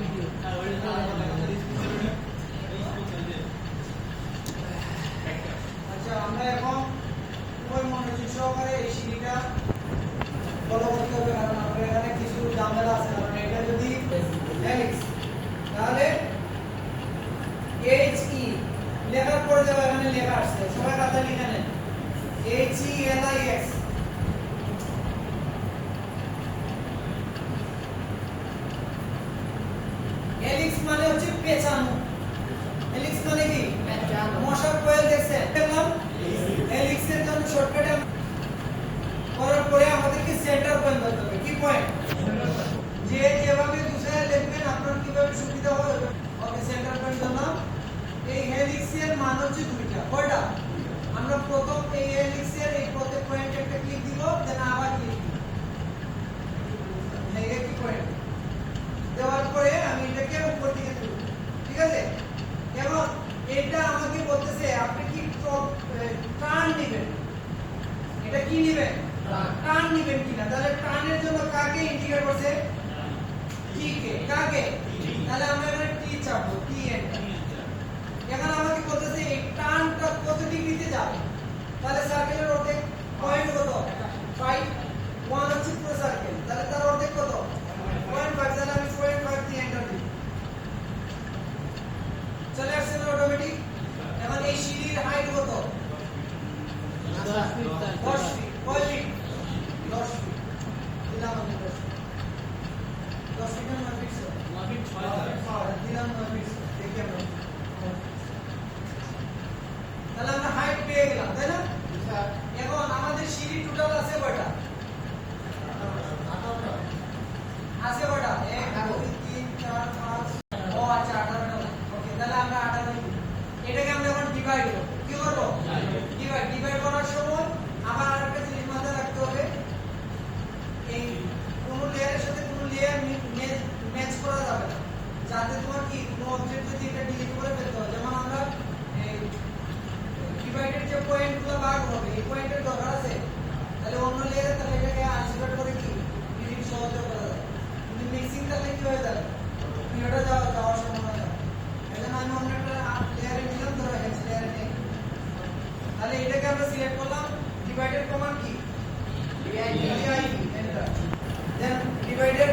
Video আচ্ছা আমরা এখন ওই মনোযোগ সহকারে এই সিঁড়িটা ফলো করতে হবে, কারণ আমাদের এখানে কিছু ঝামেলা আছে। কারণ এটা যদি হেলিক্স তাহলে এইচ ই লেখার পরে যাবে, এখানে লেখা আসছে, সবাই কথা লিখে নেন H E L I x. Helix মানে হচ্ছে পেঁচানো। হেলিক্স মানে কি? পেঁচানো। মশার কোয়েল দেখছেন? দেখলাম হেলিক্স এর জন্য শর্টকাট করার পরে আমাদেরকে সেন্টার পয়েন্ট ধরতে হবে। কি পয়েন্ট? যে যেভাবে দুসরা লিখবেন আপনার কিভাবে সুবিধা হবে। ওকে, সেন্টার পয়েন্ট ধরলাম। এই হেলিক্স এর মান হচ্ছে দুইটা। কয়টা? আমরা প্রথম এই হেলিক্স এর এই প্রত্যেক পয়েন্টে একটা ক্লিক দিব, দেন আবার ক্লিক দিব। নেগেটিভ পয়েন্ট দেওয়ার পরে আমি এটাকে উপর দিকে তুলব। ঠিক আছে? এবং এটা আমাকে বলতেছে আপনি কি টার্ন নেবেন। এটা কি নেবেন? টার্ন নেবেন কিনা। তাহলে টার্নের জন্য কাকে ইন্ডিকেট করছে? টি কে। কাকে? তাহলে আমরা এখানে টি চাপবো, টি এন্টার। এখানে আমাকে বলতেছে এই টার্নটা কত ডিগ্রিতে যাবে। তাহলে সার্কেলের অর্ধেক পয়েন্ট কত? 5। 1 হচ্ছে পুরো সার্কেল, তাহলে তার অর্ধেক কত? 0.5। তাহলে আমি 0.5 দিয়ে এন্টার দিই। চলে আসছে না অটোমেটিক? এখন এই সিঁড়ির হাইট কত? 10 ফিট। 10 ফিট। কয় ফিট? 10 ফিট। দিলাম আমি 10 ফিট। 10 ফিট না 9 ফিট? 9 ফিট 6 দিলাম 9 ফিট। দেখি আমরা। তাহলে আমরা হাইট পেয়ে গেলাম, তাই না? এখন আমাদের সিঁড়ি টোটাল আছে কয়টা? আছে কয়টা? 1 2 3 4 5। ও আচ্ছা 18টা। ওকে, তাহলে আমরা 18 দিব। এটাকে আমরা এখন ডিভাইড করব। কি করব? ডিভাইড করার সময় আবার আরেকটা জিনিস মাথায় রাখতে হবে, এই কোন লেয়ারের সাথে কোন লেয়ার ম্যাচ করা যাবে না। যাতে তোমার কি কোন অবজেক্ট যদি এটা ডিলিট করে ফেলতে হয়, যেমন আমরা এই ডিভাইডেড যে পয়েন্টগুলো ভাগ হবে, এই পয়েন্টের দরকার আছে, তাহলে অন্য লেয়ারে তাহলে এটাকে আনসিলেক্ট করে কি ডিলিট সহজে করা যাবে। কিন্তু মিক্সিং তাহলে কি হয়ে যাবে? ভিডিওটা যাওয়ার সম্ভাবনা থাকে। এজন্য আমি অন্য একটা লেয়ারে নিলাম, ধরো হেক্স লেয়ারে নেই। তাহলে এটাকে আমরা সিলেক্ট করলাম, ডিভাইডেড কমান্ড কি? DI enter. Then divided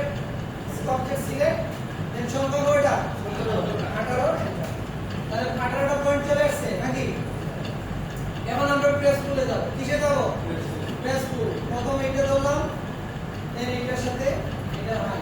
object select, then সংখ্যা কয়টা? 18 এন্টার। তাহলে 18টা পয়েন্ট চলে আসছে নাকি? এখন আমরা প্রেস টুলে যাব। কিসে যাব? প্রেস টুল। প্রথম এইটা ধরলাম, দেন এইটার সাথে এটা হাই।